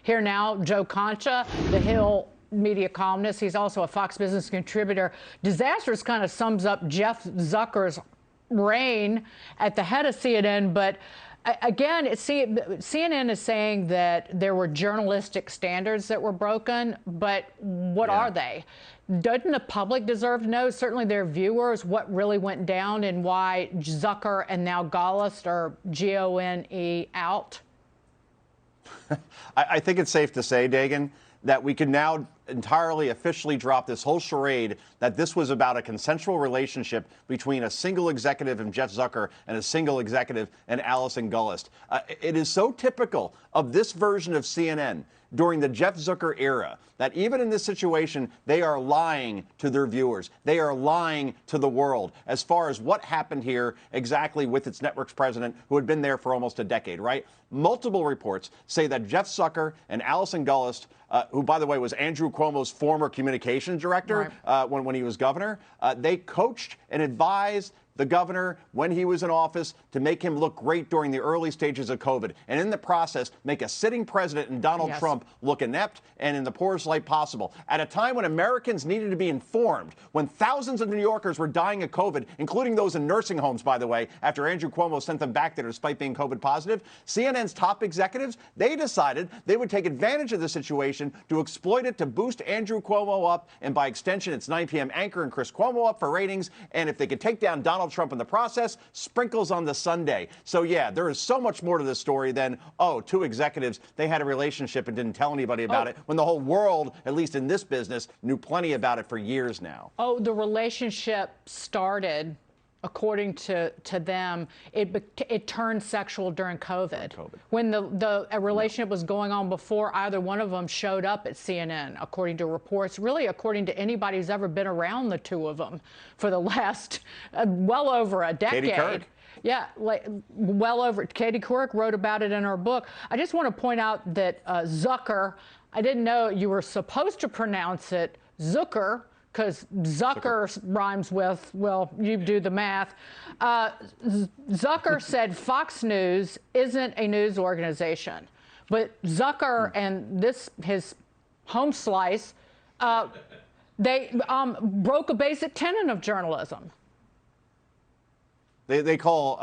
Here now, Joe Concha, the Hill media columnist. He's also a Fox Business contributor. Disastrous kind of sums up Jeff Zucker's reign at the head of CNN, but again, CNN is saying that there were journalistic standards that were broken, but what are they? Doesn't the public deserve to know, certainly their viewers, what really went down and why Zucker and now Gollust are Gone out? I think it's safe to say, Dagan, that we can now entirely officially drop this whole charade that this was about a consensual relationship between a single executive and Jeff Zucker and a single executive and Allison Gollust. It is so typical of this version of CNN during the Jeff Zucker era that even in this situation, they are lying to their viewers. They are lying to the world as far as what happened here exactly with its network's president, who had been there for almost a decade, right? Multiple reports say that Jeff Zucker and Allison Gollust, who, by the way, was Andrew Cuomo's former communications director when he was governor, they coached and advised the governor when he was in office to make him look great during the early stages of COVID, and in the process make a sitting president and Donald Trump look inept and in the poorest light possible. At a time when Americans needed to be informed, when thousands of New Yorkers were dying of COVID, including those in nursing homes, by the way, after Andrew Cuomo sent them back there despite being COVID positive, CNN's top executives, they decided they would take advantage of the situation to exploit it to boost Andrew Cuomo up, and by extension, its 9 p.m. anchor and Chris Cuomo up for ratings, and if they could take down Donald Trump in the process, sprinkles on the sundae. So yeah, there is so much more to this story than, oh, two executives, they had a relationship and didn't tell anybody about it, when the whole world, at least in this business, knew plenty about it for years now. Oh, the relationship started, according to them, it turned sexual during COVID. When the relationship was going on before either one of them showed up at CNN, according to reports, really according to anybody who's ever been around the two of them for the last well over a decade. Katie Couric. Yeah, well over. Katie Couric wrote about it in her book. I just want to point out that Zucker, I didn't know you were supposed to pronounce it Zucker, because Zucker rhymes with, well, you do the math. Zucker said Fox News isn't a news organization. But Zucker and his home slice, they broke a basic tenet of journalism. They call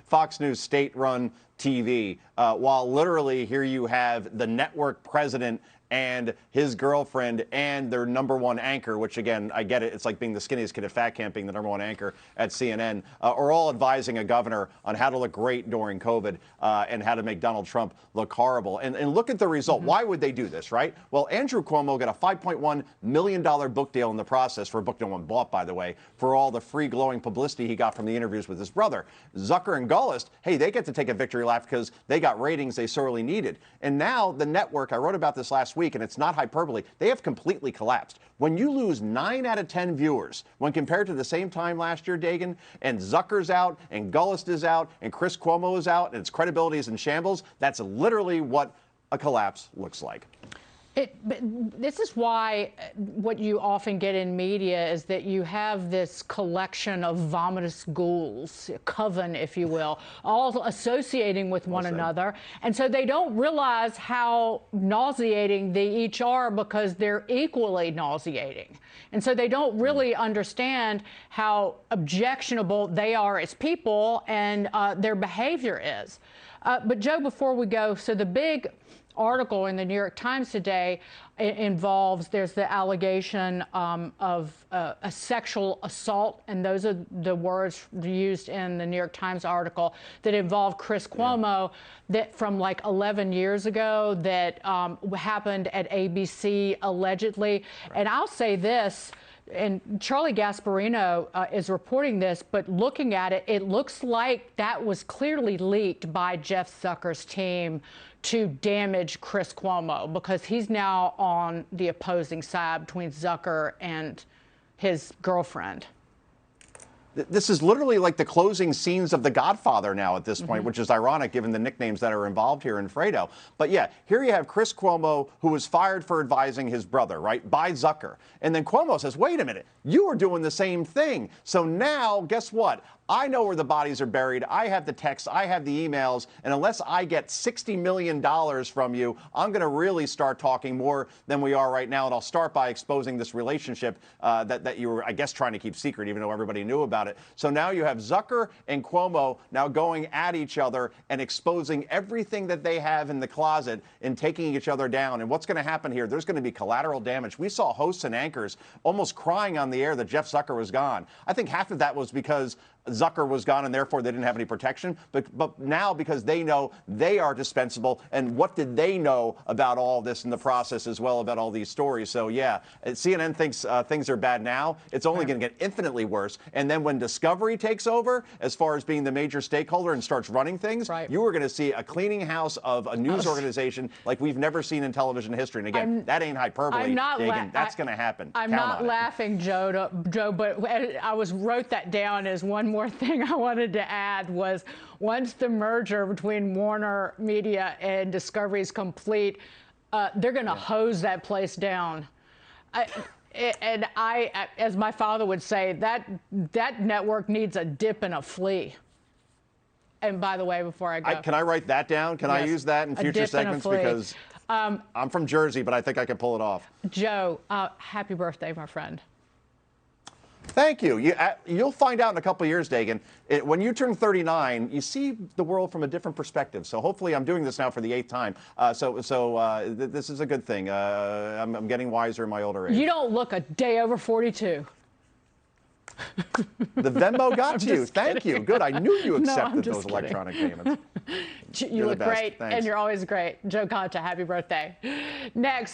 Fox News state-run TV, while literally here you have the network president and his girlfriend and their number one anchor, which again, I get it, it's like being the skinniest kid at fat camp, being the number one anchor at CNN, are all advising a governor on how to look great during COVID and how to make Donald Trump look horrible. And look at the result. Why would they do this, right? Well, Andrew Cuomo got a $5.1 million book deal in the process, for a book no one bought, by the way, for all the free glowing publicity he got from the interviews with his brother. Zucker and Gollust, hey, they get to take a victory lap because they got ratings they sorely needed. And now the network, I wrote about this last week, and it's not hyperbole, they have completely collapsed. When you lose 9 out of 10 viewers, when compared to the same time last year, Dagan, and Zucker's out, and Gollust is out, and Chris Cuomo is out, and its credibility is in shambles, that's literally what a collapse looks like. This is why what you often get in media is that you have this collection of vomitous ghouls, a coven, if you will, all associating with one another. And so they don't realize how nauseating they each are because they're equally nauseating. And so they don't really understand how objectionable they are as people and their behavior is. But Joe, before we go, so the big article in the New York Times today involves, there's the allegation of a sexual assault, and those are the words used in the New York Times article that involved Chris Cuomo, that from like 11 years ago, that happened at ABC allegedly. And I'll say this, and Charlie Gasparino is reporting this, but looking at it, it looks like that was clearly leaked by Jeff Zucker's team to damage Chris Cuomo, because he's now on the opposing side between Zucker and his girlfriend. This is literally like the closing scenes of The Godfather now at this point, which is ironic given the nicknames that are involved here in Fredo. But yeah, here you have Chris Cuomo, who was fired for advising his brother, right, by Zucker. And then Cuomo says, wait a minute, you were doing the same thing. So now, guess what? I know where the bodies are buried. I have the texts. I have the emails. And unless I get $60 million from you, I'm going to really start talking more than we are right now. And I'll start by exposing this relationship that you were, I guess, trying to keep secret, even though everybody knew about it. So now you have Zucker and Cuomo now going at each other and exposing everything that they have in the closet and taking each other down. And what's going to happen here? There's going to be collateral damage. We saw hosts and anchors almost crying on the air that Jeff Zucker was gone. I think half of that was because Zucker was gone and therefore they didn't have any protection. But now because they know they are dispensable, and what did they know about all this in the process as well, about all these stories? So, yeah, CNN thinks things are bad now. It's only going to get infinitely worse. And then when Discovery takes over, as far as being the major stakeholder and starts running things, you are going to see a cleaning house of a news organization like we've never seen in television history. And again, that ain't hyperbole, Dagan. That's going to happen. I'm not laughing, Joe, but I wrote that down as one more thing I wanted to add was once the merger between Warner Media and Discovery is complete, they're going to hose that place down. And as my father would say, that network needs a dip and a flea. And by the way, before I go, can I write that down? Can I use that in future segments? Because I'm from Jersey, but I think I can pull it off. Joe, happy birthday, my friend. Thank you. You'll find out in a couple of years, Dagan. When you turn 39, you see the world from a different perspective. So hopefully I'm doing this now for the 8th time. This is a good thing. I'm getting wiser in my older age. You don't look a day over 42. The Venmo got to you. Thank you. Good. I knew you accepted those kidding. Electronic payments. You look great, and you're always great. Joe Concha, happy birthday. Next.